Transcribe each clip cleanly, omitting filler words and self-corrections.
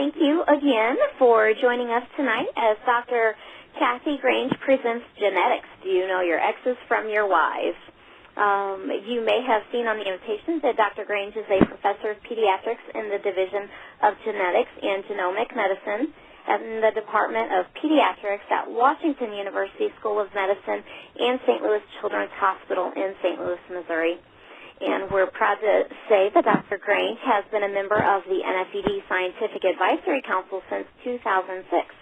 thank you again for joining us tonight as Dr. Kathy Grange presents Genetics. Do you know your X's from your Y's? You may have seen on the invitation that Dr. Grange is a professor of pediatrics in the Division of Genetics and Genomic Medicine in the Department of Pediatrics at Washington University School of Medicine and St. Louis Children's Hospital in St. Louis, Missouri. And we're proud to say that Dr. Grange has been a member of the NFED Scientific Advisory Council since 2006.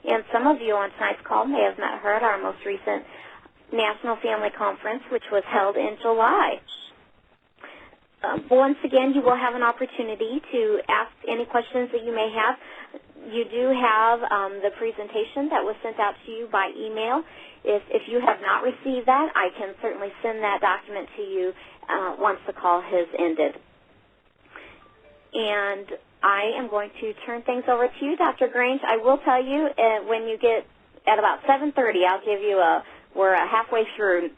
And some of you on tonight's call may have met her at our most recent National Family Conference, which was held in July. Once again, you will have an opportunity to ask any questions that you may have. You do have the presentation that was sent out to you by email. If you have not received that, I can certainly send that document to you once the call has ended. And I am going to turn things over to you, Dr. Grange. I will tell you when you get at about 7:30, I'll give you we're a halfway through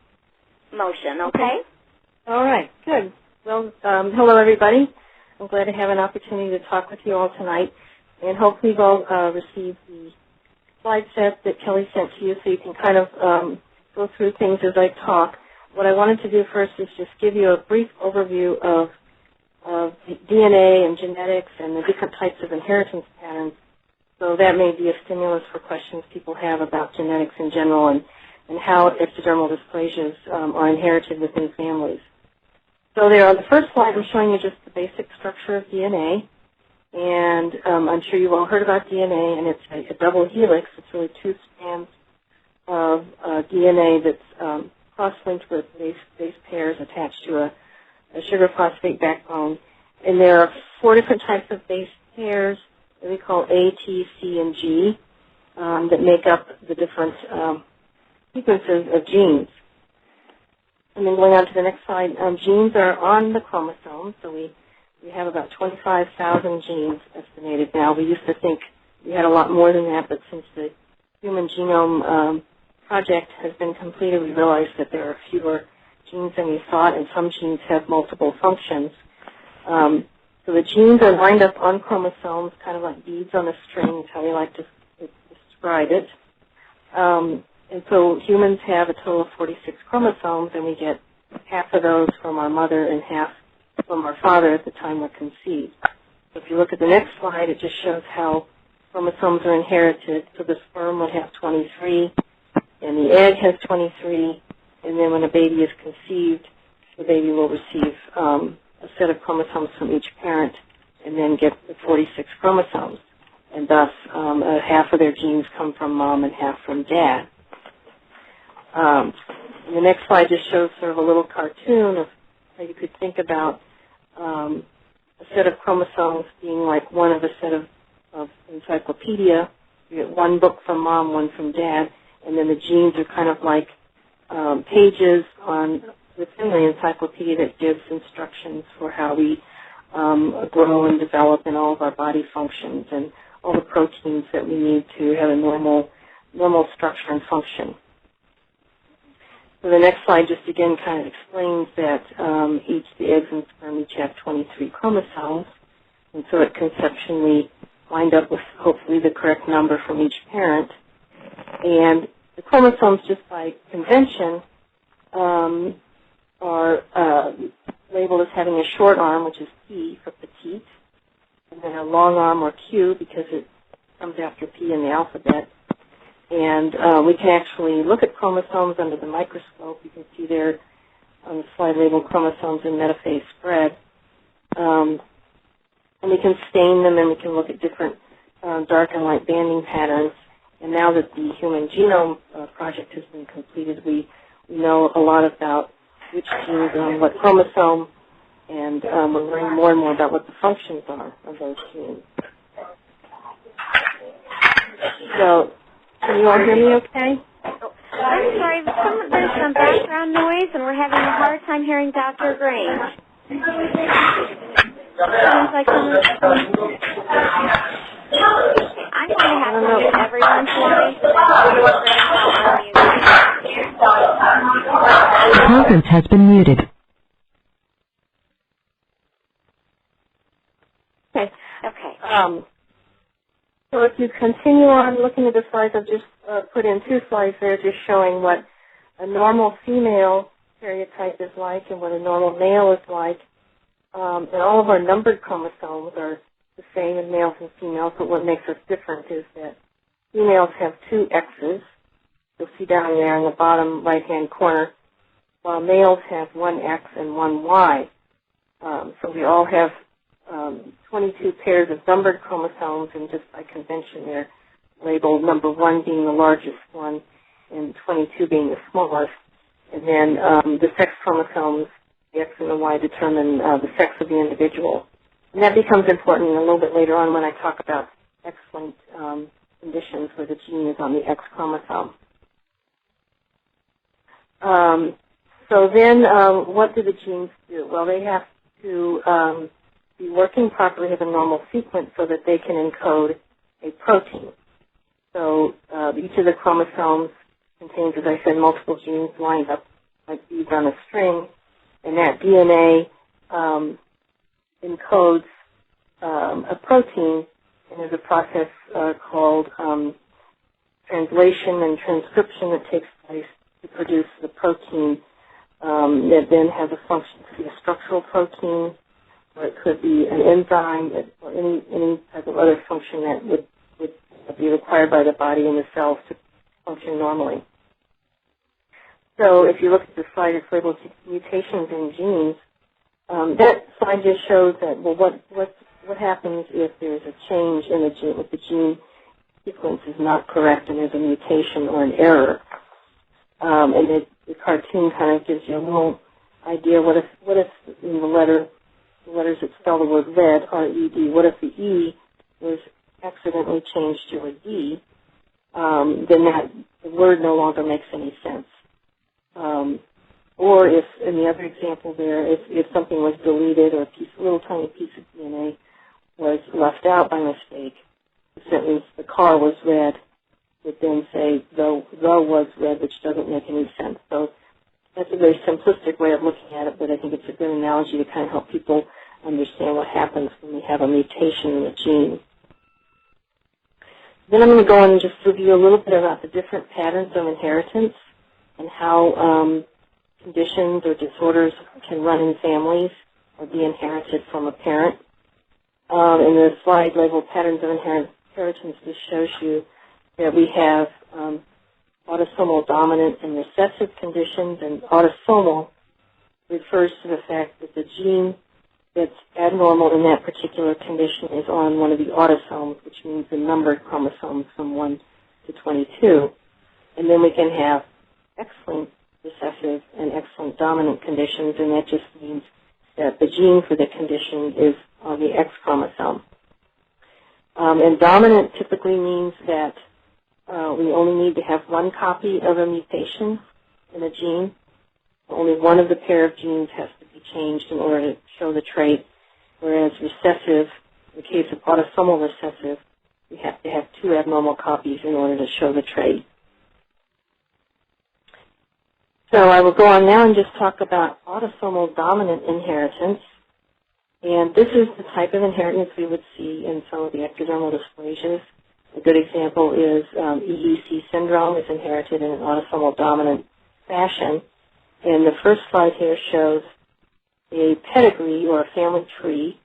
motion, okay? All right, good. Well, hello, everybody. I'm glad to have an opportunity to talk with you all tonight. And hopefully you've all received the slide set that Kelly sent to you so you can kind of go through things as I talk. What I wanted to do first is just give you a brief overview of DNA and genetics and the different types of inheritance patterns. So that may be a stimulus for questions people have about genetics in general and how ectodermal dysplasias are inherited within families. So there on the first slide, I'm showing you just the basic structure of DNA. And I'm sure you've all heard about DNA, and it's a double helix. It's really two strands of DNA that's cross-linked with base pairs attached to a sugar phosphate backbone. And there are 4 different types of base pairs that we call A, T, C, and G that make up the different sequences of genes. And then going on to the next slide, genes are on the chromosomes, so we have about 25,000 genes estimated now. We used to think we had a lot more than that, but since the Human Genome Project has been completed, we realized that there are fewer genes than we thought, and some genes have multiple functions. So the genes are lined up on chromosomes, kind of like beads on a string is how we like to describe it. And so humans have a total of 46 chromosomes, and we get half of those from our mother and half from our father at the time we're conceived. So if you look at the next slide, it just shows how chromosomes are inherited. So the sperm would have 23, and the egg has 23, and then when a baby is conceived, the baby will receive a set of chromosomes from each parent and then get the 46 chromosomes. And thus, half of their genes come from mom and half from dad. And the next slide just shows sort of a little cartoon of how you could think about a set of chromosomes being like one of a set of encyclopedia. You get one book from mom, one from dad, and then the genes are kind of like pages within the encyclopedia that gives instructions for how we grow and develop in all of our body functions and all the proteins that we need to have a normal structure and function. So the next slide just again kind of explains that the eggs and sperm each have 23 chromosomes, and so it conceptually lined up with hopefully the correct number from each parent. And the chromosomes, just by convention, are labeled as having a short arm, which is P for petite, and then a long arm, or Q, because it comes after P in the alphabet. And we can actually look at chromosomes under the microscope. You can see there on the slide labeled chromosomes in metaphase spread. And we can stain them, and we can look at different dark and light banding patterns. And now that the Human Genome Project has been completed, we know a lot about which genes are on what chromosome, and we're learning more and more about what the functions are of those genes. So, can you all hear me okay? I'm sorry, there's some background noise, and we're having a hard time hearing Dr. Grange. Sounds like I'm going to have to mute everyone's line. The conference has been muted. Okay. So if you continue on looking at the slides, I've just put in 2 slides there just showing what a normal female karyotype is like and what a normal male is like. And all of our numbered chromosomes are the same in males and females, but what makes us different is that females have 2 X's. You'll see down there in the bottom right-hand corner, while males have 1 X and 1 Y. So we all have 22 pairs of numbered chromosomes, and just by convention they're labeled number 1 being the largest one and 22 being the smallest. And then the sex chromosomes, the X and the Y, determine the sex of the individual. And that becomes important a little bit later on when I talk about X-linked conditions where the gene is on the X chromosome. So then what do the genes do? Well, they have to be working properly, have a normal sequence so that they can encode a protein. So each of the chromosomes contains, as I said, multiple genes lined up like beads on a string, and that DNA encodes a protein, and there's a process called translation and transcription that takes place to produce the protein that then has a function to be a structural protein, or it could be an enzyme, or any type of other function that would be required by the body and the cells to function normally. So if you look at the slide, it's labeled mutations in genes. That slide just shows that, well, what happens if there's a change in the gene, if the gene sequence is not correct and there's a mutation or an error. And the cartoon kind of gives you a little idea. What if in the letters that spell the word red, R-E-D, what if the E was accidentally changed to a D? Then the word no longer makes any sense. Or if, in the other example there, if something was deleted or a little tiny piece of DNA was left out by mistake, the sentence, the car was red, would then say, the was red, which doesn't make any sense. So that's a very simplistic way of looking at it, but I think it's a good analogy to kind of help people understand what happens when we have a mutation in a gene. Then I'm going to go on and just review a little bit about the different patterns of inheritance and how conditions or disorders can run in families or be inherited from a parent. And the slide labeled Patterns of Inheritance just shows you that we have autosomal dominant and recessive conditions, and autosomal refers to the fact that the gene that's abnormal in that particular condition is on one of the autosomes, which means the numbered chromosomes from 1 to 22. And then we can have X-linked recessive and X-linked dominant conditions, and that just means that the gene for the condition is on the X chromosome. And dominant typically means that we only need to have 1 copy of a mutation in a gene. Only one of the pair of genes has to be changed in order to show the trait, whereas recessive, in the case of autosomal recessive, we have to have 2 abnormal copies in order to show the trait. So I will go on now and just talk about autosomal dominant inheritance. And this is the type of inheritance we would see in some of the ectodermal dysplasias. A good example is EEC syndrome is inherited in an autosomal dominant fashion. And the first slide here shows a pedigree or a family tree,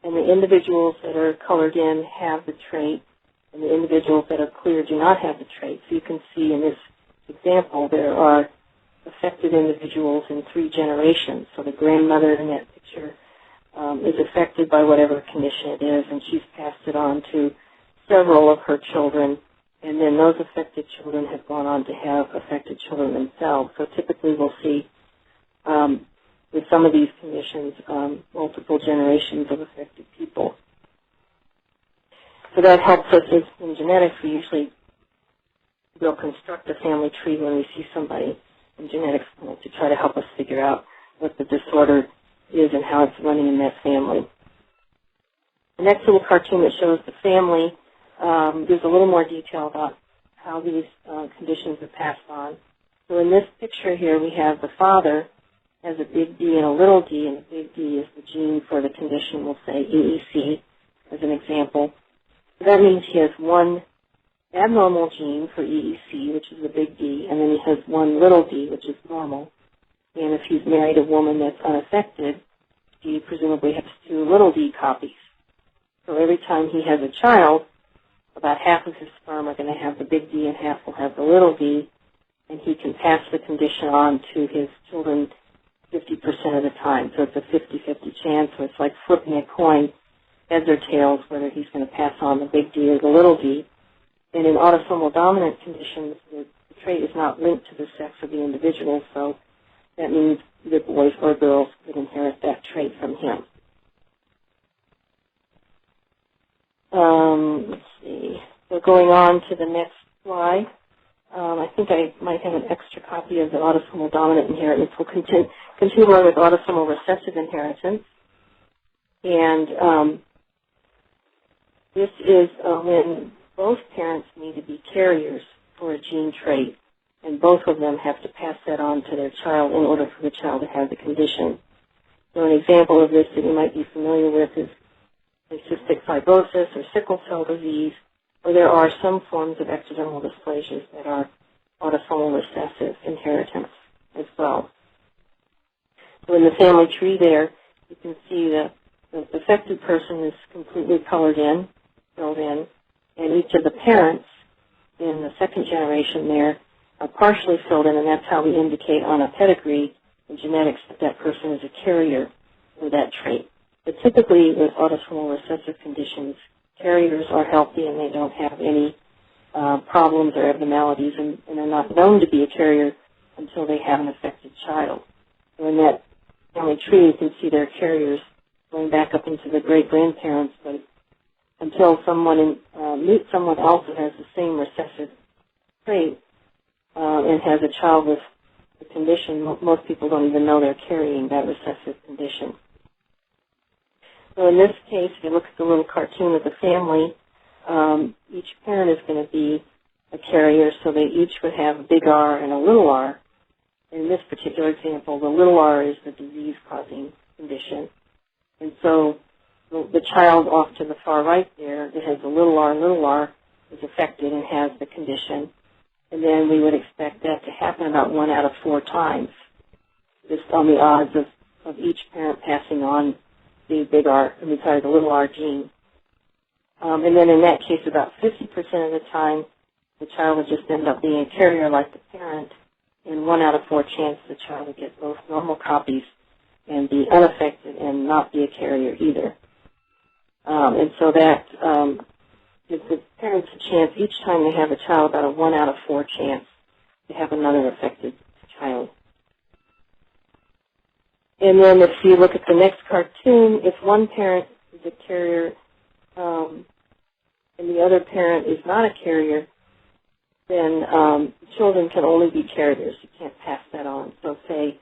and the individuals that are colored in have the trait, and the individuals that are clear do not have the trait. So you can see in this example there are affected individuals in 3 generations. So the grandmother in that picture is affected by whatever condition it is, and she's passed it on to several of her children, and then those affected children have gone on to have affected children themselves. So typically we'll see with some of these conditions multiple generations of affected people. So that helps us in genetics. We usually will construct a family tree when we see somebody in genetics to try to help us figure out what the disorder is and how it's running in that family. The next little cartoon that shows the family gives a little more detail about how these conditions are passed on. So in this picture here, we have the father has a big D and a little d, and the big D is the gene for the condition, we'll say EEC as an example. That means he has one abnormal gene for EEC, which is the big D, and then he has one little d, which is normal. And if he's married a woman that's unaffected, he presumably has two little d copies. So every time he has a child, about half of his sperm are going to have the big D and half will have the little d, and he can pass the condition on to his children 50% of the time. So it's a 50-50 chance, so it's like flipping a coin, heads or tails, whether he's going to pass on the big D or the little d. And in autosomal dominant conditions, the trait is not linked to the sex of the individual, so that means either boys or girls could inherit that trait from him. Let's see. So going on to the next slide, I think I might have an extra copy of the autosomal dominant inheritance. We'll continue on with autosomal recessive inheritance. And this is when both parents need to be carriers for a gene trait, and both of them have to pass that on to their child in order for the child to have the condition. So an example of this that you might be familiar with is cystic fibrosis or sickle cell disease, or there are some forms of ectodermal dysplasias that are autosomal recessive inheritance as well. So in the family tree there, you can see the affected person is completely colored in, filled in, and each of the parents in the second generation there are partially filled in, and that's how we indicate on a pedigree in genetics that that person is a carrier for that trait. But typically with autosomal recessive conditions, carriers are healthy and they don't have any problems or abnormalities, and they're not known to be a carrier until they have an affected child. So in that family tree, you can see their carriers going back up into the great-grandparents, but until someone meets someone else that has the same recessive trait and has a child with the condition, most people don't even know they're carrying that recessive condition. So in this case, if you look at the little cartoon of the family, each parent is going to be a carrier, so they each would have a big R and a little r. In this particular example, the little r is the disease-causing condition. And so the child off to the far right there that has a little r is affected and has the condition. And then we would expect that to happen about 1 out of 4 times, just on the odds of each parent passing on the little r gene. And then in that case, about 50% of the time, the child would just end up being a carrier like the parent. In 1 out of 4 chance, the child would get both normal copies and be unaffected and not be a carrier either. And so that gives the parents a chance each time they have a child, about a 1 out of 4 chance to have another affected child. And then if you look at the next cartoon, if one parent is a carrier and the other parent is not a carrier, then children can only be carriers. You can't pass that on. So say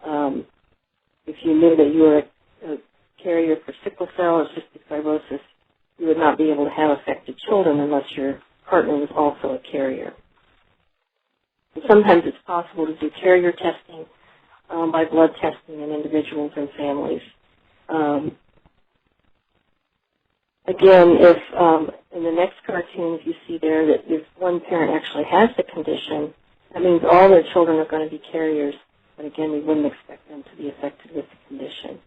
if you knew that you were a carrier for sickle cell or cystic fibrosis, you would not be able to have affected children unless your partner was also a carrier. And sometimes it's possible to do carrier testing by blood testing in individuals and families. Again, if in the next cartoon, if you see there that if one parent actually has the condition, that means all their children are going to be carriers. But again, we wouldn't expect them to be affected with the condition.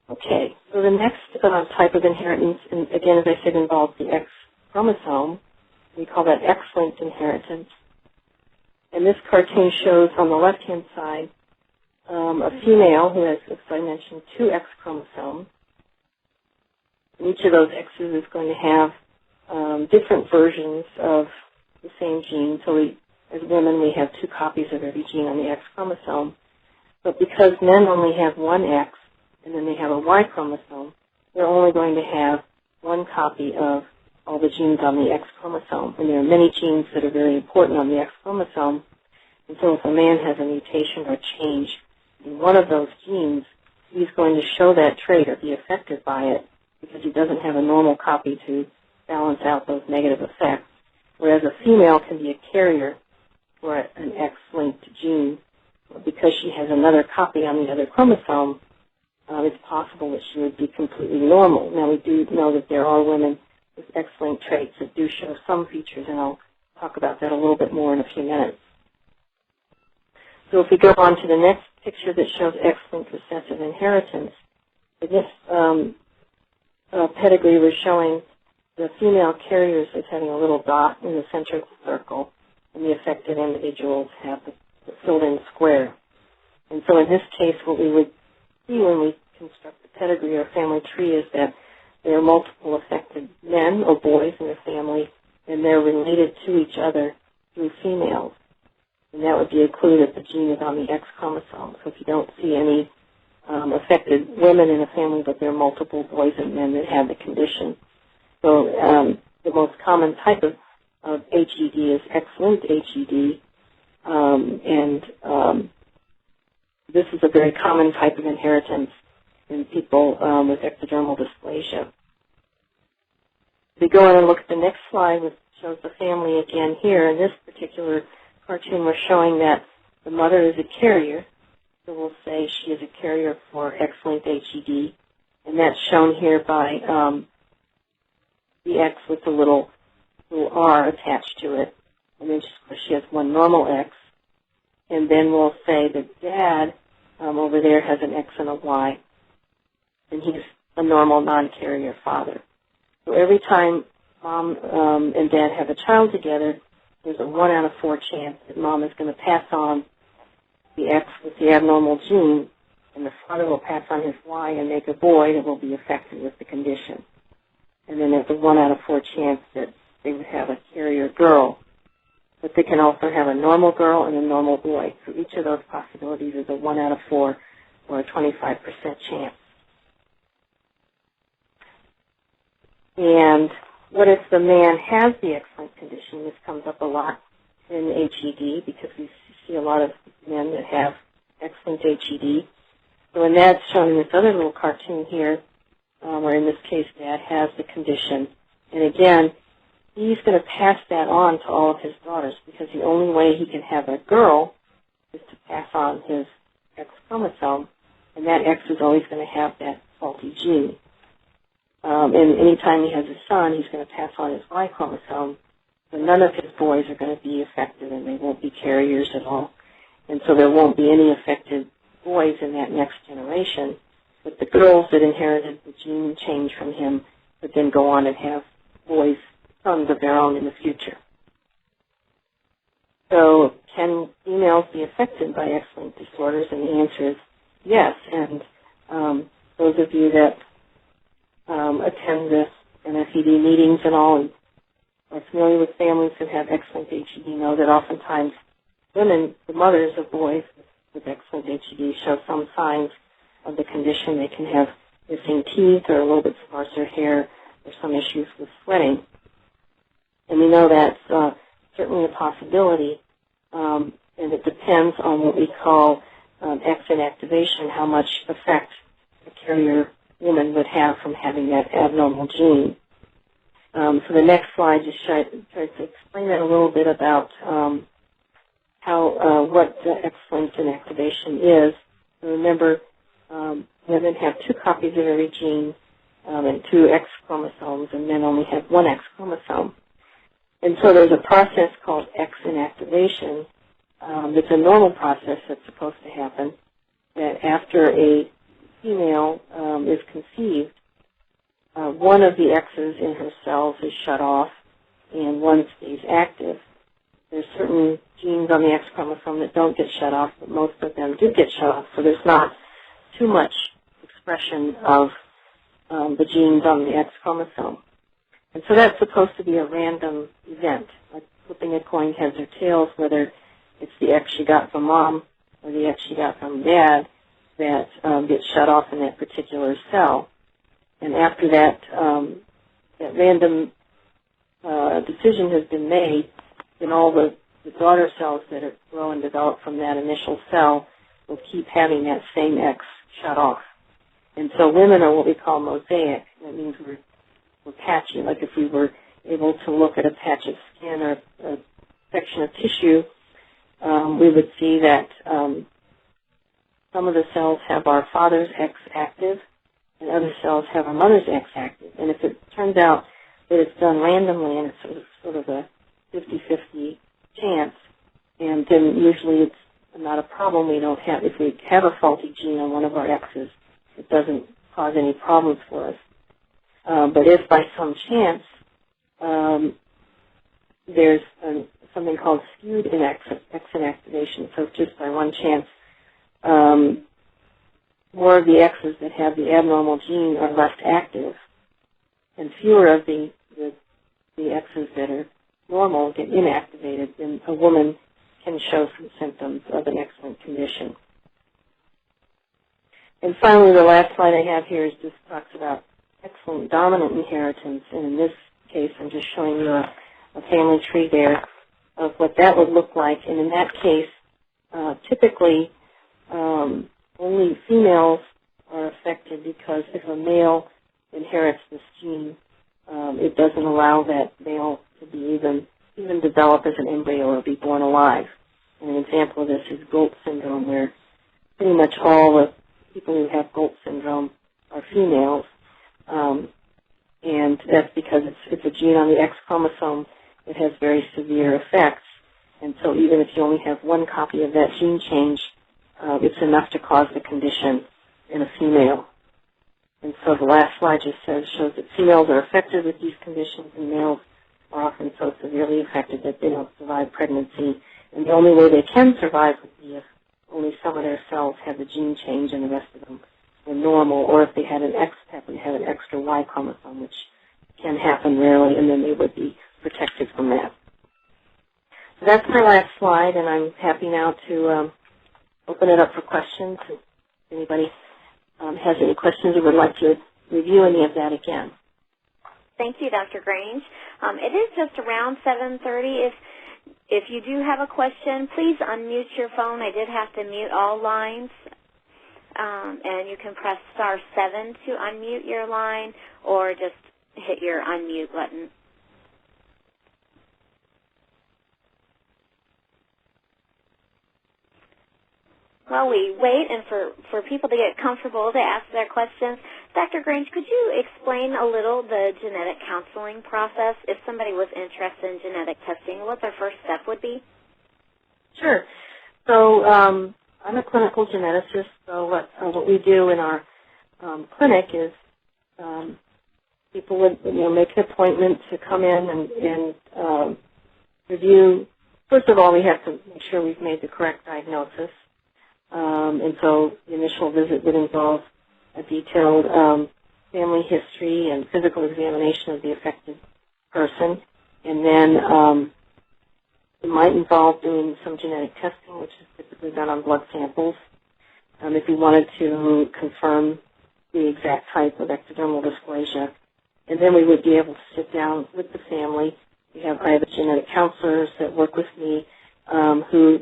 Okay, so the next type of inheritance, and again, as I said, involves the X chromosome. We call that X-linked inheritance. And this cartoon shows on the left-hand side a female who has, as I mentioned, 2 X chromosomes. And each of those X's is going to have different versions of the same gene. So as women, we have 2 copies of every gene on the X chromosome. But because men only have 1 X, and then they have a Y chromosome, they're only going to have 1 copy of all the genes on the X chromosome. And there are many genes that are very important on the X chromosome. And so if a man has a mutation or change in one of those genes, he's going to show that trait or be affected by it because he doesn't have a normal copy to balance out those negative effects. Whereas a female can be a carrier for an X-linked gene because she has another copy on the other chromosome. it's possible that she would be completely normal. Now, we do know that there are women with X-linked traits that do show some features, and I'll talk about that a little bit more in a few minutes. So if we go on to the next picture that shows X-linked recessive inheritance, in this pedigree we're showing the female carriers as having a little dot in the center of the circle, and the affected individuals have the filled-in square. And so in this case, what we would see when we construct the pedigree or family tree is that there are multiple affected men or boys in the family, and they're related to each other through females. And that would be a clue that the gene is on the X chromosome. So if you don't see any affected women in a family, but there are multiple boys and men that have the condition. So the most common type of HED is X-linked HED, this is a very common type of inheritance in people with ectodermal dysplasia. If we go on and look at the next slide, which shows the family again here, in this particular cartoon we're showing that the mother is a carrier, so we'll say she is a carrier for X-linked HED, and that's shown here by the X with the little R attached to it, and then she has one normal X, and then we'll say that Dad over there has an X and a Y, and he's a normal non-carrier father. So every time Mom and Dad have a child together, there's a 1 out of 4 chance that Mom is going to pass on the X with the abnormal gene, and the father will pass on his Y and make a boy that will be affected with the condition. And then there's a 1 out of 4 chance that they would have a carrier girl, but they can also have a normal girl and a normal boy. So each of those possibilities is a 1 out of 4 or a 25% chance. And what if the man has the X-linked condition? This comes up a lot in HED because we see a lot of men that have X-linked HED. So and that's shown in this other little cartoon here, where in this case Dad has the condition. And again, he's going to pass that on to all of his daughters because the only way he can have a girl is to pass on his X chromosome, and that X is always going to have that faulty gene. And anytime he has a son, he's going to pass on his Y chromosome, so none of his boys are going to be affected, and they won't be carriers at all. And so there won't be any affected boys in that next generation, but the girls that inherited the gene change from him would then go on and have boys, sons of their own in the future. So can females be affected by X-linked disorders? And the answer is yes. And those of you that attend the NFED meetings and all and are familiar with families that have X-linked HED know that oftentimes women, the mothers of boys with X-linked HED, show some signs of the condition. They can have missing teeth or a little bit sparser hair or some issues with sweating. And we know that's certainly a possibility, and it depends on what we call X inactivation, how much effect a carrier woman would have from having that abnormal gene. So the next slide just tries to explain that a little bit about what X-linked inactivation is. So remember, women have 2 copies of every gene and 2 X chromosomes, and men only have 1 X chromosome. And so there's a process called X inactivation. It's a normal process that's supposed to happen, that after a female is conceived, one of the X's in her cells is shut off and one stays active. There's certain genes on the X chromosome that don't get shut off, but most of them do get shut off, so there's not too much expression of the genes on the X chromosome. And so that's supposed to be a random event, like flipping a coin heads or tails, whether it's the X you got from Mom or the X you got from Dad that gets shut off in that particular cell. And after that, that random decision has been made, then all the daughter cells that grow and develop from that initial cell will keep having that same X shut off. And so women are what we call mosaic. That means we're patchy. Like if we were able to look at a patch of skin or a section of tissue, we would see that some of the cells have our father's X active, and other cells have our mother's X active. And if it turns out that it's done randomly and it's sort of a 50-50 chance, and then usually it's not a problem. We don't have, if we have a faulty gene on one of our X's, it doesn't cause any problems for us. But if by some chance there's something called skewed X inactivation, so just by one chance, more of the X's that have the abnormal gene are left active, and fewer of the X's that are normal get inactivated, then a woman can show some symptoms of an X-linked condition. And finally, the last slide I have here is just talks about X-linked dominant inheritance, and in this case, I'm just showing you a family tree there of what that would look like. And in that case, typically, only females are affected because if a male inherits this gene, it doesn't allow that male to be even develop as an embryo or be born alive. And an example of this is Golt syndrome, where pretty much all the people who have Golt syndrome are females, and that's because it's a gene on the X chromosome that has very severe effects. And so even if you only have one copy of that gene change, it's enough to cause the condition in a female. And so the last slide just shows that females are affected with these conditions, and males are often so severely affected that they don't survive pregnancy. And the only way they can survive would be if only some of their cells had the gene change and the rest of them were normal, or if they had an extra Y chromosome, which can happen rarely, and then they would be protected from that. So that's my last slide, and I'm happy now to open it up for questions. If anybody has any questions or would like to review any of that again. Thank you, Dr. Grange. It is just around 7:30. If you do have a question, please unmute your phone. I did have to mute all lines. And you can press *7 to unmute your line, or just hit your unmute button. While we wait and for people to get comfortable to ask their questions, Dr. Grange, could you explain a little the genetic counseling process if somebody was interested in genetic testing, what their first step would be? Sure. So I'm a clinical geneticist, so what we do in our clinic is people would make an appointment to come in and review. First of all, we have to make sure we've made the correct diagnosis. And so the initial visit would involve a detailed family history and physical examination of the affected person. And then it might involve doing some genetic testing, which is typically done on blood samples. If we wanted to confirm the exact type of ectodermal dysplasia. And then we would be able to sit down with the family. I have genetic counselors that work with me who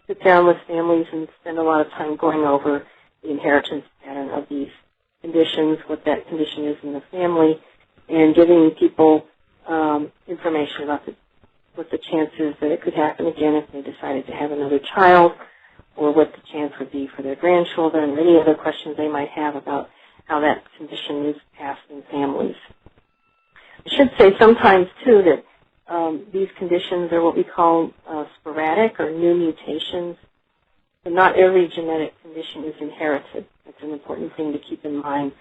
sit down with families and spend a lot of time going over the inheritance pattern of these conditions, what that condition is in the family, and giving people information about what the chances that it could happen again if they decided to have another child, or what the chance would be for their grandchildren, and any other questions they might have about how that condition is passed in families. I should say sometimes, too, that these conditions are what we call sporadic or new mutations. So not every genetic condition is inherited. That's an important thing to keep in mind.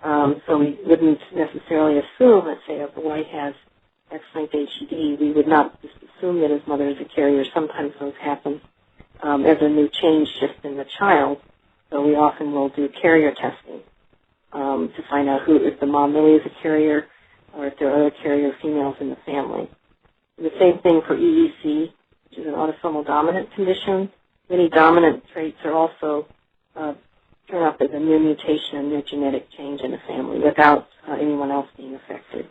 So we wouldn't necessarily assume, let's say, a boy has X-linked HED. We would not just assume that his mother is a carrier. Sometimes those happen as a new change just in the child. So we often will do carrier testing to find out if the mom really is a carrier or if there are other carrier females in the family. The same thing for EEC, which is an autosomal dominant condition. Many dominant traits are also turn up as a new mutation, a new genetic change in a family without anyone else being affected.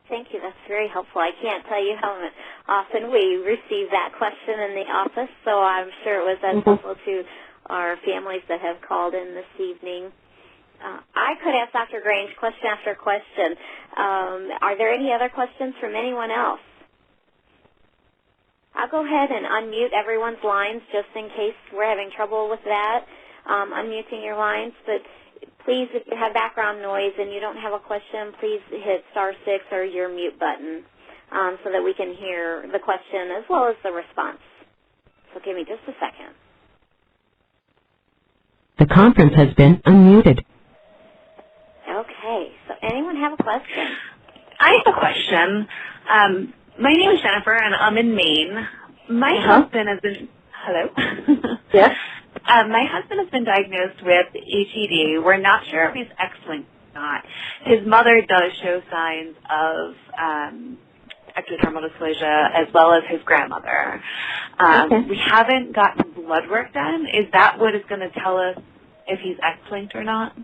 Thank you. That's very helpful. I can't tell you how often we receive that question in the office, so I'm sure it was as helpful to our families that have called in this evening. I could ask Dr. Grange question after question. Are there any other questions from anyone else? I'll go ahead and unmute everyone's lines just in case we're having trouble with that, unmuting your lines. But please, if you have background noise and you don't have a question, please hit *6 or your mute button so that we can hear the question as well as the response. So give me just a second. The conference has been unmuted. Okay, so anyone have a question? I have a question. My name is Jennifer, and I'm in Maine. My husband has been... Hello? Yes? My husband has been diagnosed with HED. We're not sure if he's X-linked or not. His mother does show signs of ectodermal dysplasia as well as his grandmother. We haven't gotten blood work done. Is that what is going to tell us if he's X-linked or not?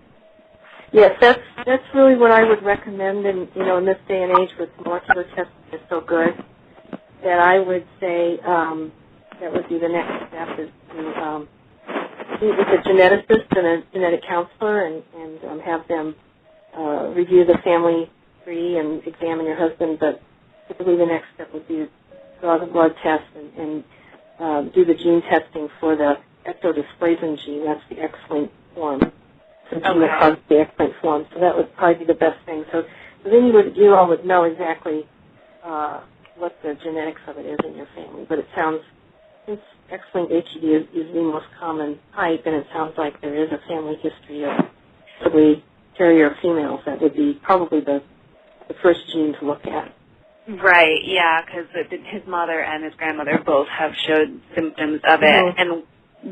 Yes, that's really what I would recommend. And in this day and age, with molecular testing is so good, that I would say that would be the next step is to meet with a geneticist and a genetic counselor, and have them review the family tree and examine your husband. But typically, the next step would be to draw the blood test and do the gene testing for the ectodysplasia gene. That's the X-linked form. The gene that causes the X-linked form. So that would probably be the best thing. So then you all would know exactly what the genetics of it is in your family. But it sounds, since X-linked HED is the most common type, and it sounds like there is a family history of possibly carrier females, that would be probably the first gene to look at. Right, yeah, because his mother and his grandmother both have showed symptoms of it. And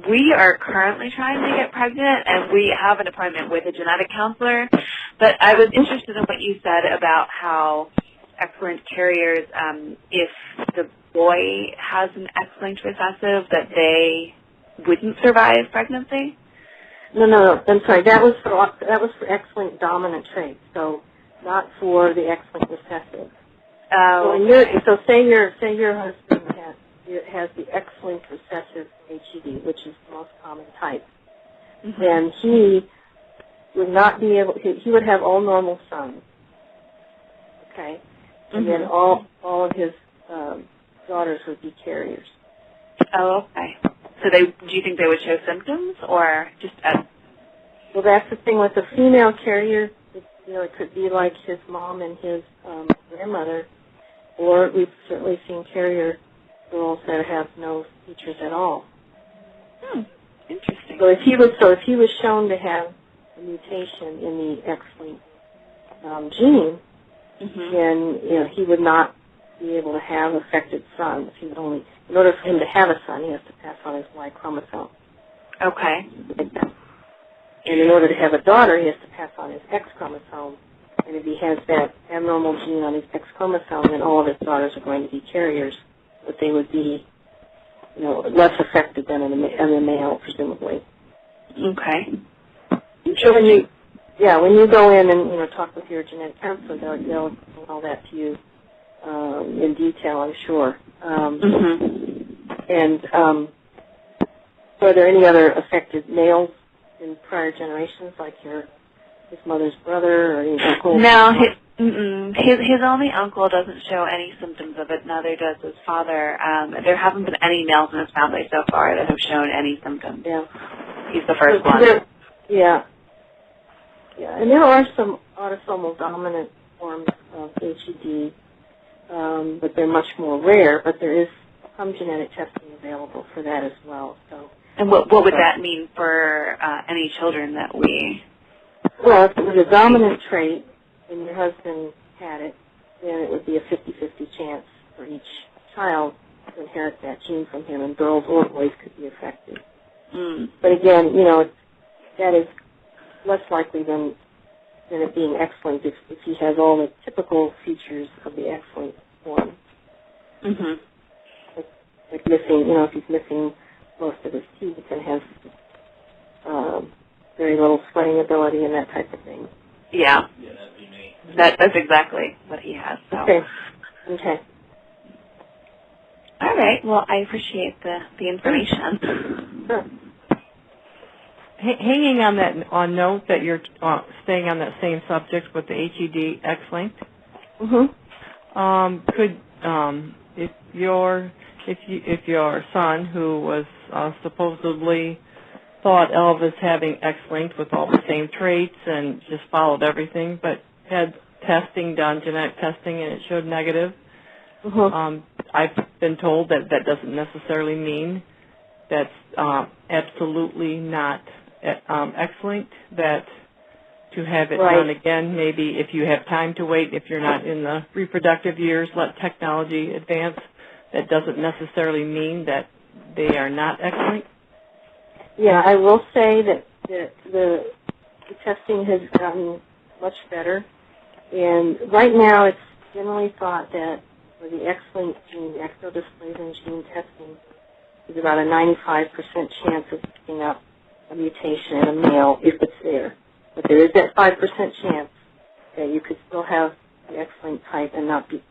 we are currently trying to get pregnant, and we have an appointment with a genetic counselor. But I was interested in what you said about how X-linked carriers, if the boy has an X-linked recessive, that they wouldn't survive pregnancy? No. I'm sorry. That was for X-linked dominant traits, so not for the X-linked recessive. So say your husband has the X-linked recessive HED, which is the most common type. Then he would not be able. He would have all normal sons. Okay. And then all of his daughters would be carriers. Oh, okay. So do you think they would show symptoms, or just Well, that's the thing with the female carrier. It could be like his mom and his grandmother, or we've certainly seen carrier girls that have no features at all. Interesting. So if he was shown to have a mutation in the X-linked gene, then he would not be able to have affected sons. He would only, in order for him to have a son, he has to pass on his Y chromosome. Okay. And in order to have a daughter, he has to pass on his X chromosome. And if he has that abnormal gene on his X chromosome, then all of his daughters are going to be carriers, but they would be, less affected than in the male, presumably. Okay. So when you go in and talk with your genetic counselor, they'll explain all that to you in detail, I'm sure. And so are there any other affected males in prior generations, like his mother's brother or his uncle? No, his only uncle doesn't show any symptoms of it. Neither does his father. There haven't been any males in his family so far that have shown any symptoms. Yeah, he's the first one. Yeah, and there are some autosomal dominant forms of HED, but they're much more rare. But there is some genetic testing available for that as well. So. And what would that mean for any children that we... Well, if it was a dominant trait and your husband had it, then it would be a 50-50 chance for each child to inherit that gene from him, and girls or boys could be affected. But again, that is less likely than it being X-linked if he has all the typical features of the X-linked form. Like missing, if he's missing most of his teeth and has very little swaying ability and that type of thing. Yeah. That'd be me. That's exactly what he has. So. Okay. All right. Well, I appreciate the information. Sure. Hanging on that note that you're staying on that same subject with the HED X-linked, could if your if your son, who was supposedly thought of as having X-linked with all the same traits and just followed everything, but had testing done, genetic testing, and it showed negative. I've been told that that doesn't necessarily mean that's absolutely not X-linked, that to have it done again, maybe if you have time to wait, if you're not in the reproductive years, let technology advance. That doesn't necessarily mean that they are not X-linked. Yeah, I will say that the testing has gotten much better, and right now it's generally thought that for the X-linked gene, ectodysplasia gene testing, is about a 95% chance of picking up a mutation in a male if it's there. But there is that 5% chance that you could still have the X-linked type and not be,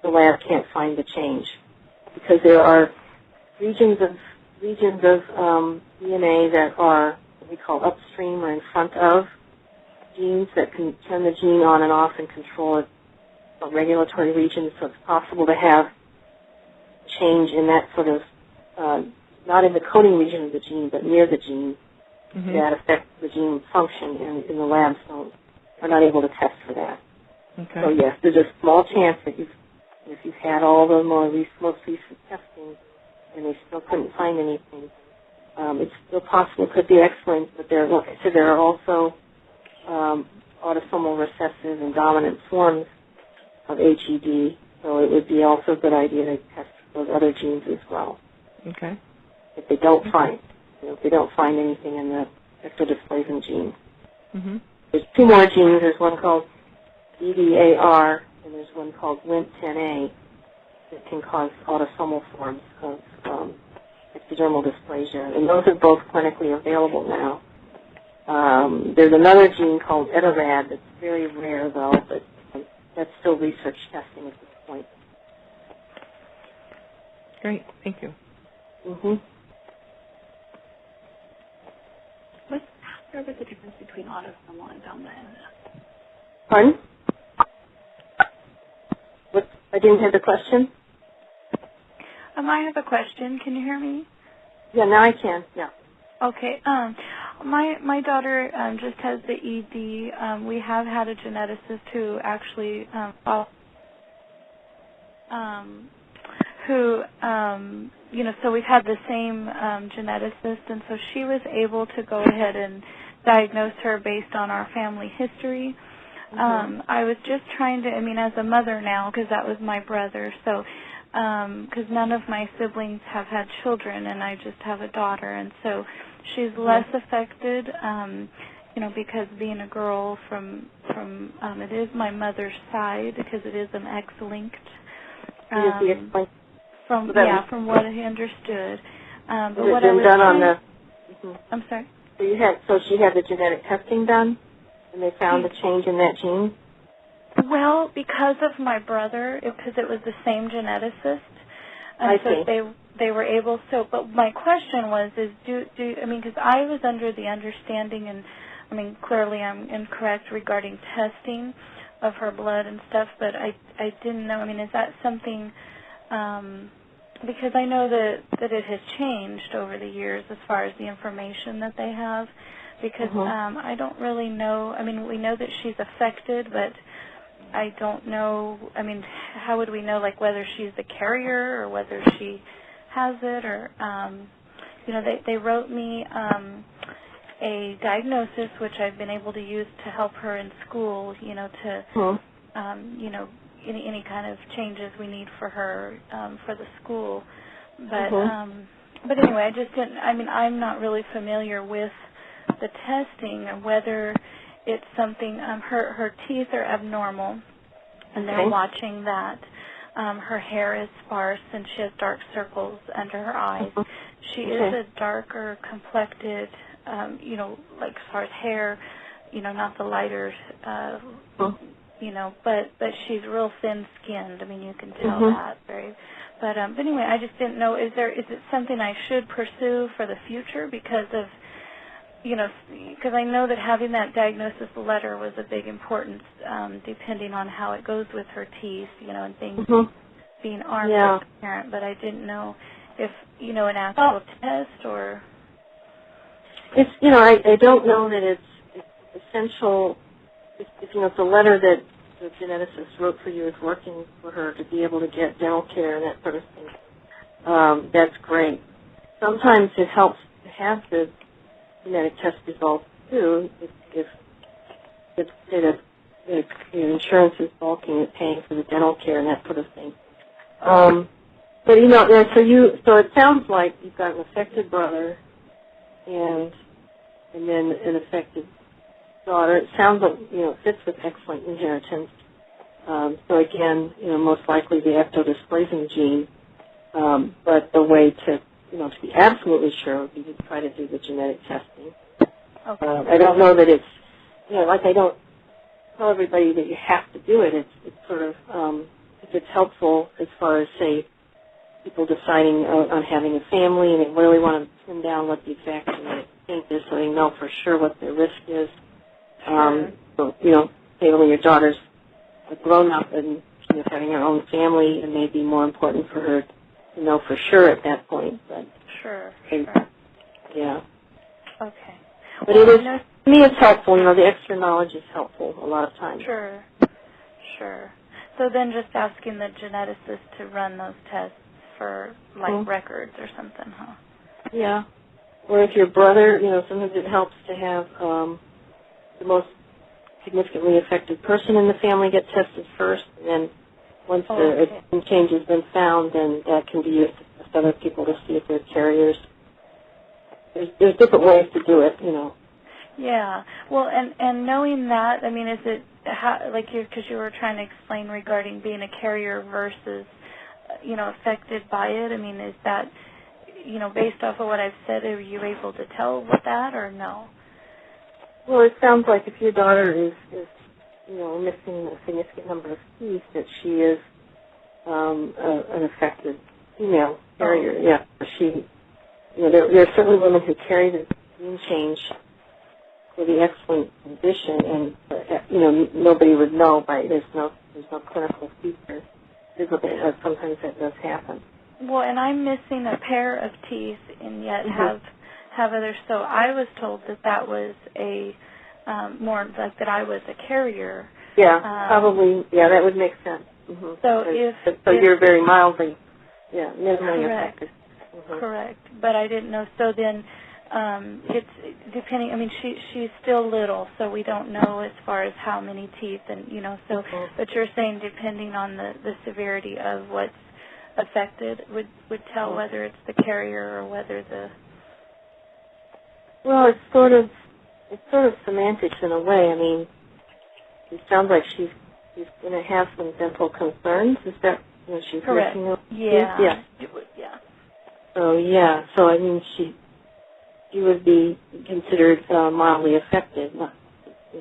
the lab can't find the change, because there are regions of DNA that are what we call upstream or in front of genes that can turn the gene on and off and control it, regulatory regions. So it's possible to have change in that sort of, not in the coding region of the gene, but near the gene that affects the gene function, and in the labs are not able to test for that. Okay. So yes, there's a small chance that if you've had all the most recent testing and they still couldn't find anything, it's still possible it could be X-linked, but there are also autosomal recessive and dominant forms of HED, so it would be also a good idea to test those other genes as well. Okay. If they don't find, if they don't find anything in the ectodysplasia gene. There's two more genes. There's one called EDAR, and there's one called Wnt10A that can cause autosomal forms of ectodermal dysplasia, and those are both clinically available now. There's another gene called Ectodermal that's very rare, though, but that's still research testing at this point. Great, thank you. What was the difference between autosomal and dominant? Pardon? What? I didn't hear the question. I have a question. Can you hear me? Yeah, now I can. Yeah. Okay. My daughter just has the ED. We have had a geneticist who actually so we've had the same geneticist, and so she was able to go ahead and diagnose her based on our family history. I was just trying to, as a mother now, because that was my brother, so because none of my siblings have had children, and I just have a daughter, and so she's less affected, because being a girl from it is my mother's side, because it is an X-linked. From what I understood. But what I was done on the. I'm sorry. So she had the genetic testing done, and they found the change in that gene. Well, because of my brother, because it was the same geneticist, and so they were able. So, but my question was, because I was under the understanding, and clearly I'm incorrect regarding testing of her blood and stuff, but I didn't know. Is that something? Because I know that it has changed over the years as far as the information that they have, because I don't really know. We know that she's affected, but I don't know. How would we know, whether she's the carrier or whether she has it, or they wrote me a diagnosis which I've been able to use to help her in school, any kind of changes we need for her for the school. But anyway, I just didn't, I'm not really familiar with the testing and whether it's something, her teeth are abnormal, and they're watching that. Her hair is sparse, and she has dark circles under her eyes. She is a darker complected, as far as hair, not the lighter, but she's real thin-skinned. You can tell that very. But anyway, I just didn't know. Is it something I should pursue for the future because of, because I know that having that diagnosis letter was a big importance, depending on how it goes with her teeth, and things being armed as a parent, but I didn't know if, an actual test or... It's, I don't know that it's essential. If it's a letter that the geneticist wrote for you is working for her to be able to get dental care and that sort of thing, that's great. Sometimes it helps to have the genetic test results, too, if insurance is bulking and paying for the dental care and that sort of thing. So it sounds like you've got an affected brother and then an affected daughter. It sounds like, it fits with X-linked inheritance. So again, most likely the ectodysplasia gene. But the way to be absolutely sure would be to try to do the genetic testing. Okay. I don't know that it's, I don't tell everybody that you have to do it. It's sort of, if it's helpful as far as, say, people deciding on having a family and they really want to pin down what the exact genetic thing is so they know for sure what their risk is. So, say when your daughter's a grown-up and having her own family, it may be more important for her to know for sure at that point. But Sure. Yeah. Okay. But it is, to me, it's helpful. The extra knowledge is helpful a lot of times. Sure. So then just asking the geneticist to run those tests for, records or something, huh? Yeah. Or if your brother, sometimes it helps to have the most significantly affected person in the family get tested first, and then once the change has been found, then that can be used with other people to see if they're carriers. There's different ways to do it, Yeah. Well, and knowing that, is it because you were trying to explain regarding being a carrier versus, affected by it? Is that, based off of what I've said, are you able to tell with that or no? Well, it sounds like if your daughter is missing a significant number of teeth, that she is an affected female carrier. Yeah, there are certainly women who carry the gene change for the X-linked condition, and nobody would know there's no clinical feature visible, but sometimes that does happen. Well, and I'm missing a pair of teeth, and yet have others. So I was told that was a more like that I was a carrier. Yeah, probably. Yeah, that would make sense. Mm-hmm. So you're very mildly, minimally affected. Mm-hmm. Correct, but I didn't know. So then, it's depending. She's still little, so we don't know as far as how many teeth, and So, but you're saying depending on the severity of what's affected would tell whether it's the carrier or whether the. Well, it's sort of semantics in a way. It sounds like she's going to have some dental concerns. Is that she's correct? Working Yeah. So she would be considered mildly affected, not as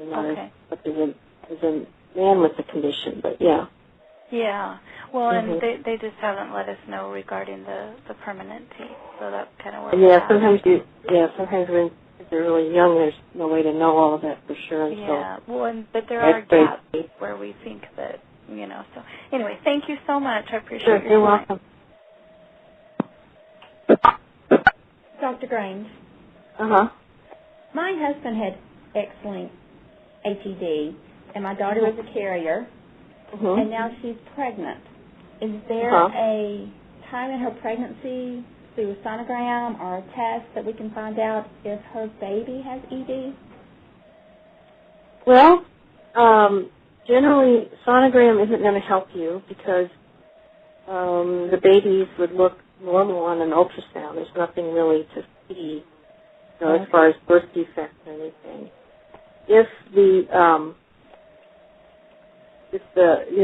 a man with the condition, but yeah. Yeah. Well, and they just haven't let us know regarding the permanent teeth, so that's kind of where sometimes when they're really young, there's no way to know all of that for sure. Yeah. Well, but there are gaps where we think that So anyway, thank you so much. I appreciate your time. You're welcome. Dr. Grange. My husband had X-linked HED, and my daughter was a carrier, and now she's pregnant. Is there a time in her pregnancy through a sonogram or a test that we can find out if her baby has ED? Well, generally, sonogram isn't going to help you because the babies would look normal on an ultrasound. There's nothing really to see as far as birth defects or anything. If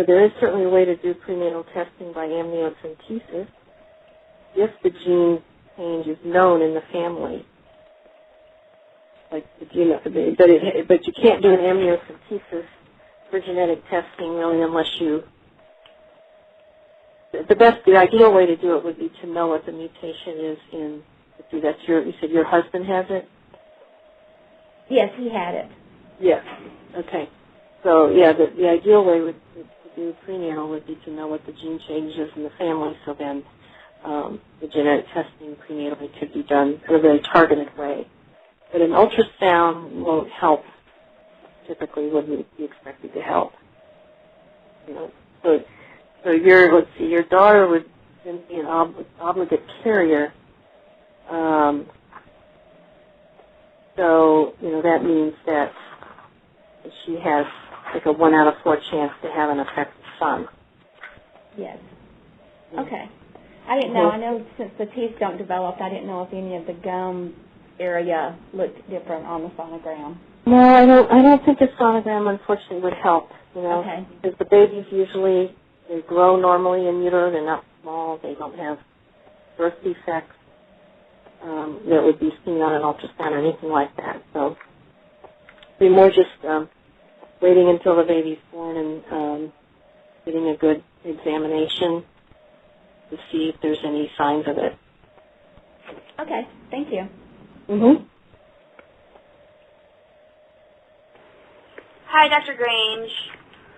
there is certainly a way to do prenatal testing by amniocentesis if the gene change is known in the family. But you can't do an amniocentesis for genetic testing really unless you. The ideal way to do it would be to know what the mutation is in. You said your husband has it? Yes, he had it. Yes. Okay. So, the ideal way would be do prenatal would be to know what the gene change is in the family, so then the genetic testing prenatally could be done in a very targeted way. But an ultrasound won't help, typically wouldn't be expected to help. You know, so your daughter would then be an obligate carrier. So, you know, that means that she has like a 1 out of 4 chance to have an affected son. Yes. Okay. I didn't know. I know since the teeth don't develop, I didn't know if any of the gum area looked different on the sonogram. No, I don't think a sonogram, unfortunately, would help. You know, okay. Because the babies usually they grow normally in utero. They're not small. They don't have birth defects that would be seen on an ultrasound or anything like that. So it'd be more just waiting until the baby's born and getting a good examination to see if there's any signs of it. Okay, thank you. Mm-hmm. Hi, Dr. Grange.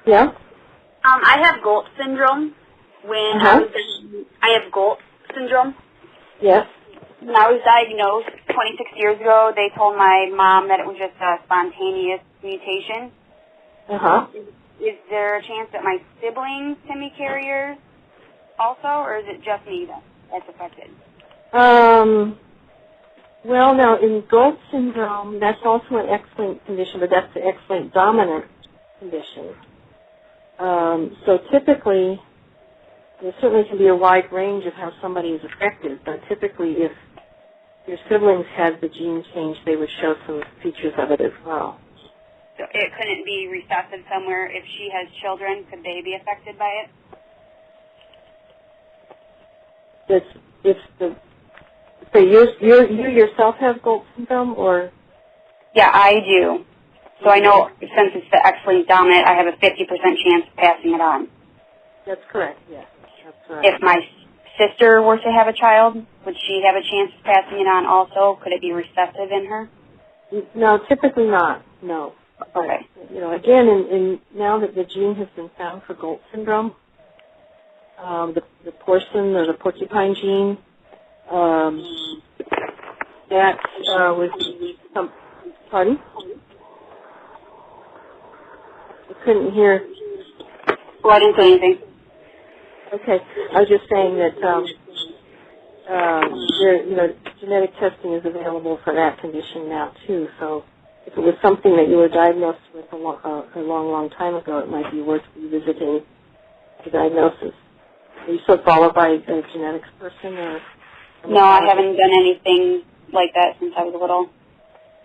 Yeah? I have GOLT syndrome. I have GOLT syndrome. Yes. When I was diagnosed 26 years ago, they told my mom that it was just a spontaneous mutation. Uh-huh. Is there a chance that my siblings can be carriers also, or is it just me that's affected? Well, now, in GOLT syndrome, that's also an X-linked condition, but that's the X-linked dominant condition. So typically, there certainly can be a wide range of how somebody is affected, but typically if your siblings had the gene change, they would show some features of it as well. So it couldn't be recessive somewhere. If she has children, could they be affected by it? So you yourself have GOLT syndrome, or? Yeah, I do. So I know since it's the X-linked dominant, I have a 50% chance of passing it on. That's correct, yes. That's right. If my sister were to have a child, would she have a chance of passing it on also? Could it be recessive in her? No, typically not, no. Okay. You know, again, now that the gene has been found for GOLT syndrome, the porcine or the porcupine gene, that was pardon? I couldn't hear. Well, I didn't say anything. Okay, I was just saying that genetic testing is available for that condition now too. So if it was something that you were diagnosed with a long time ago, it might be worth revisiting the diagnosis. Are you still followed by a genetics person, or? No, I haven't done anything like that since I was little.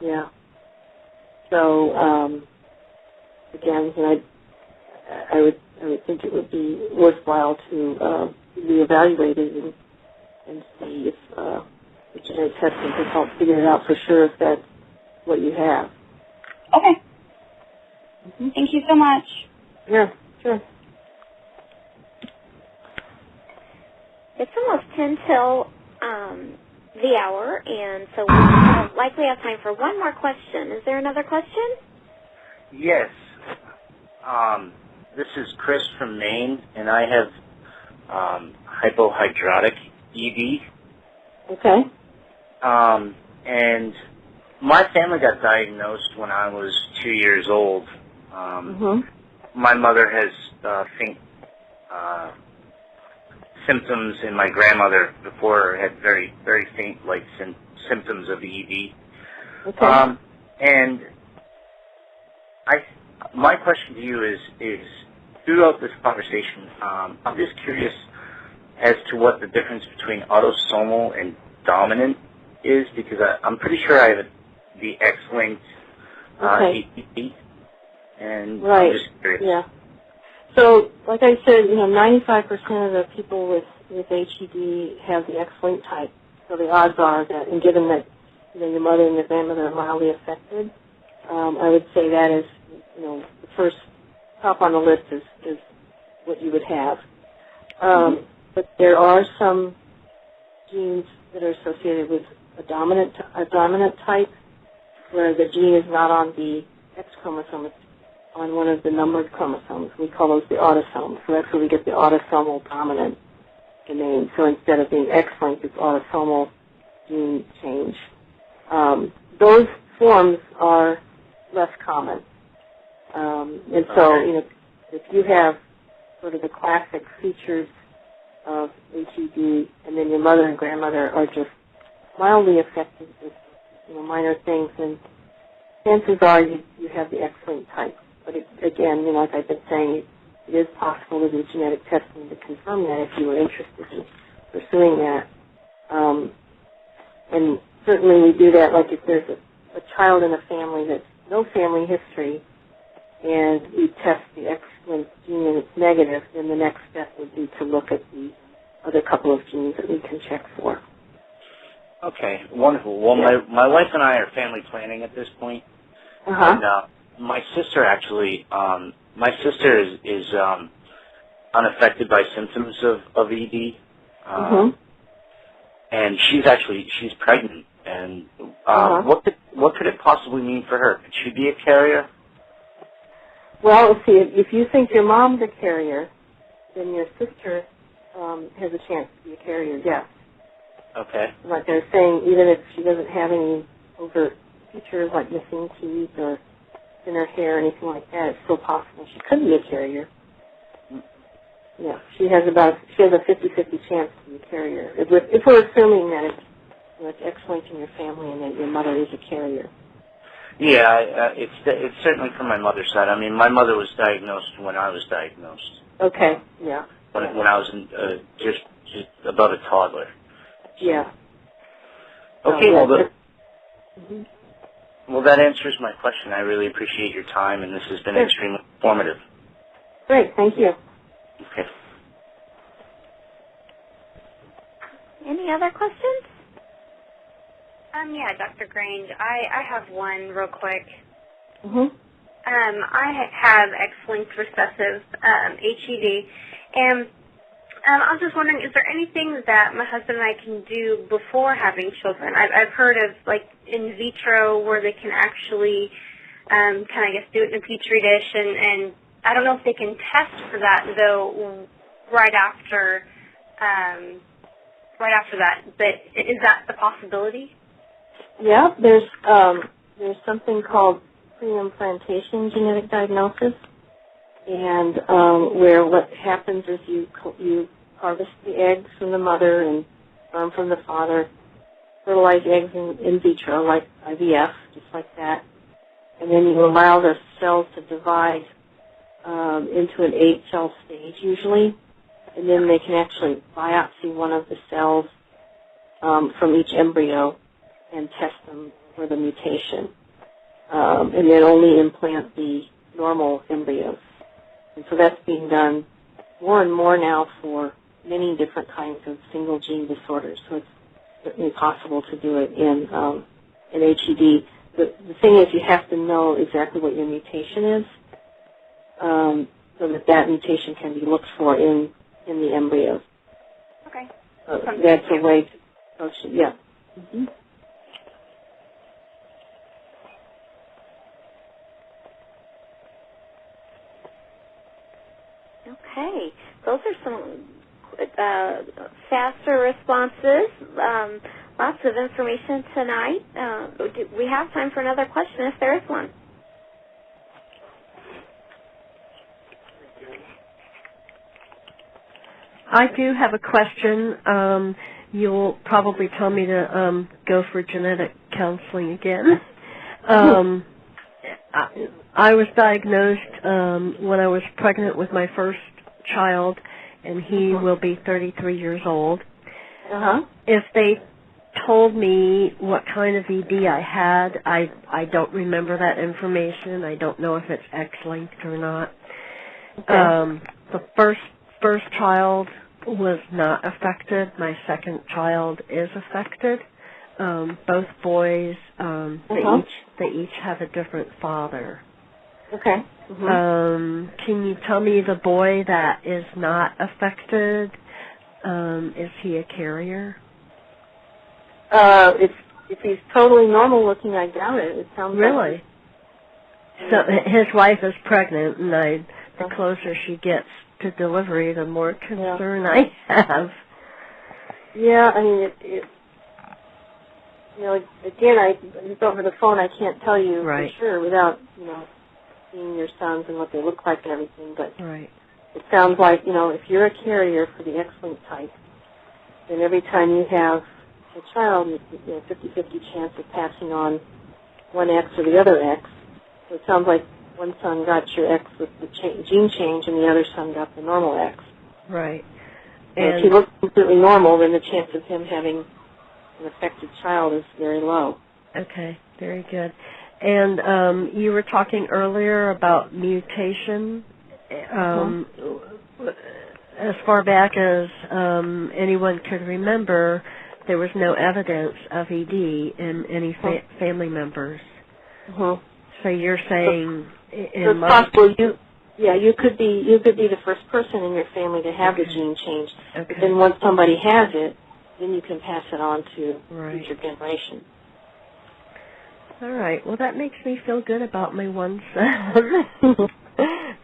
Yeah. So again, I would think it would be worthwhile to be evaluated and see if the genetic testing can help figure it out for sure if that's what you have. Okay. Mm-hmm. Thank you so much. Yeah, sure. It's almost 10 till the hour, and so we'll likely have time for one more question. Is there another question? Yes. This is Chris from Maine, and I have hypohidrotic ED. Okay. And my family got diagnosed when I was 2 years old. My mother has faint symptoms, and my grandmother before her had very, very faint-like symptoms of ED. Okay. And my question to you is throughout this conversation, I'm just curious as to what the difference between autosomal and dominant is, because I'm pretty sure I have the X-linked ED, and right. I'm just curious. Yeah. So, like I said, 95% of the people with HED have the X-linked type. So the odds are that, and given that your mother and your grandmother are mildly affected, I would say that is, the first top on the list is what you would have. But there are some genes that are associated with a dominant type, where the gene is not on the X chromosome, it's on one of the numbered chromosomes. We call those the autosomes. So that's where we get the autosomal dominant, the name. So instead of being X-linked, it's autosomal gene change. Those forms are less common. And so, you know, if you have sort of the classic features of HED, and then your mother and grandmother are just mildly affected with, you know, minor things, and chances are you have the X-linked type. But again, you know, like I've been saying, it is possible to do genetic testing to confirm that if you were interested in pursuing that. And certainly we do that, like if there's a child in a family that's no family history, and we test the X-linked gene and it's negative, then the next step would be to look at the other couple of genes that we can check for. Okay, wonderful. Well, my wife and I are family planning at this point. And my sister actually, is unaffected by symptoms of ED. And she's pregnant. And what could it possibly mean for her? Could she be a carrier? Well, let's see. If you think your mom's a carrier, then your sister has a chance to be a carrier, yes. Okay. Like I was saying, even if she doesn't have any overt features like missing teeth or thinner hair or anything like that, it's still possible she could be a carrier. Yeah, she has a 50-50 chance to be a carrier. If we're assuming that it's X-linked in your family and that your mother is a carrier. Yeah, it's certainly from my mother's side. I mean, my mother was diagnosed when I was diagnosed. Okay. Yeah. When I was just above a toddler. Yeah. Okay. Well, that answers my question. I really appreciate your time, and this has been extremely informative. Great. Thank you. Okay. Any other questions? Yeah, Dr. Grange, I have one real quick. I have X-linked recessive HED, and I was just wondering, is there anything that my husband and I can do before having children? I've heard of, like, in vitro where they can actually do it in a petri dish, and I don't know if they can test for that, though, right after that, but is that a possibility? Yeah, there's something called pre-implantation genetic diagnosis, and where what happens is you harvest the eggs from the mother and sperm from the father, fertilize eggs in vitro, like IVF, just like that, and then you allow the cells to divide into an 8-cell stage usually, and then they can actually biopsy one of the cells from each embryo and test them for the mutation, and then only implant the normal embryos. And so that's being done more and more now for many different kinds of single gene disorders. So it's certainly possible to do it in HED. The thing is, you have to know exactly what your mutation is, so that mutation can be looked for in the embryos. Okay. That's a way to approach it. Yeah. Okay. Those are some faster responses. Lots of information tonight. We have time for another question if there is one. I do have a question. You'll probably tell me to go for genetic counseling again. I was diagnosed when I was pregnant with my first child, and he will be 33 years old. If they told me what kind of ED I had, I don't remember that information. I don't know if it's X-linked or not. The first child was not affected. My second child is affected. Both boys, they each have a different father. Okay. Can you tell me the boy that is not affected, is he a carrier? If he's totally normal looking, I doubt it. It sounds really. So his wife is pregnant, and the closer she gets to delivery, the more concern I have. Yeah, I mean, again, just over the phone, I can't tell you for sure without, seeing your sons and what they look like and everything, but it sounds like, if you're a carrier for the X-linked type, then every time you have a child, 50-50 chance of passing on one X or the other X. So it sounds like one son got your X with the gene change and the other son got the normal X. Right. And if he looks completely normal, then the chance of him having an affected child is very low. Okay, very good. And you were talking earlier about mutation. As far back as anyone could remember, there was no evidence of ED in any family members. So you're saying it's possible you could be the first person in your family to have the gene change. But then once somebody has it, then you can pass it on to future generations. All right. Well, that makes me feel good about my one son.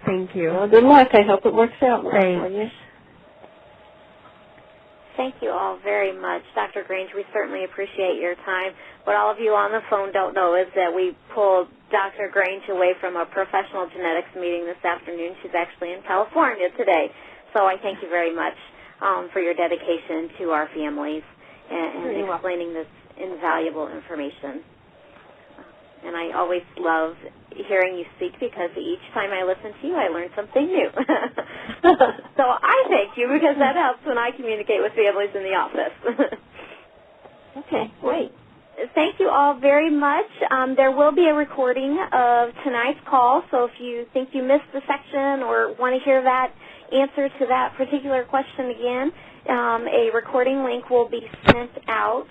Thank you. Well, good luck. I hope it works out well for you. Thank you all very much. Dr. Grange, we certainly appreciate your time. What all of you on the phone don't know is that we pulled Dr. Grange away from a professional genetics meeting this afternoon. She's actually in California today. So I thank you very much for your dedication to our families and explaining this invaluable information. And I always love hearing you speak because each time I listen to you, I learn something new. So I thank you because that helps when I communicate with families in the office. Okay, great. Thank you all very much. There will be a recording of tonight's call, so if you think you missed the section or want to hear that answer to that particular question again, a recording link will be sent out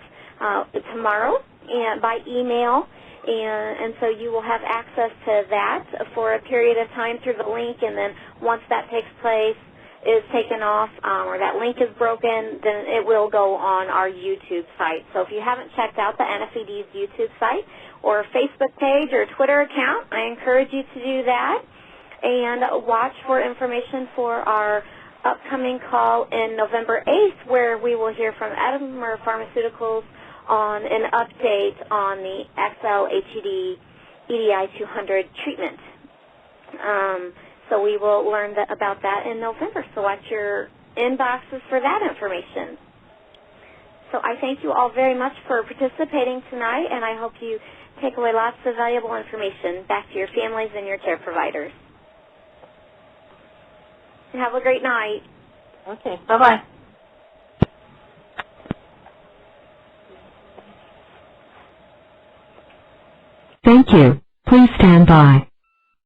tomorrow and by email. And so you will have access to that for a period of time through the link, and then once that takes place, is taken off, or that link is broken, then it will go on our YouTube site. So if you haven't checked out the NFED's YouTube site or Facebook page or Twitter account, I encourage you to do that, and watch for information for our upcoming call in November 8th, where we will hear from Edmer Pharmaceuticals on an update on the XL-HED EDI 200 treatment. So we will learn about that in November. So watch your inboxes for that information. So I thank you all very much for participating tonight, and I hope you take away lots of valuable information back to your families and your care providers. And have a great night. Okay, bye-bye. Thank you. Please stand by.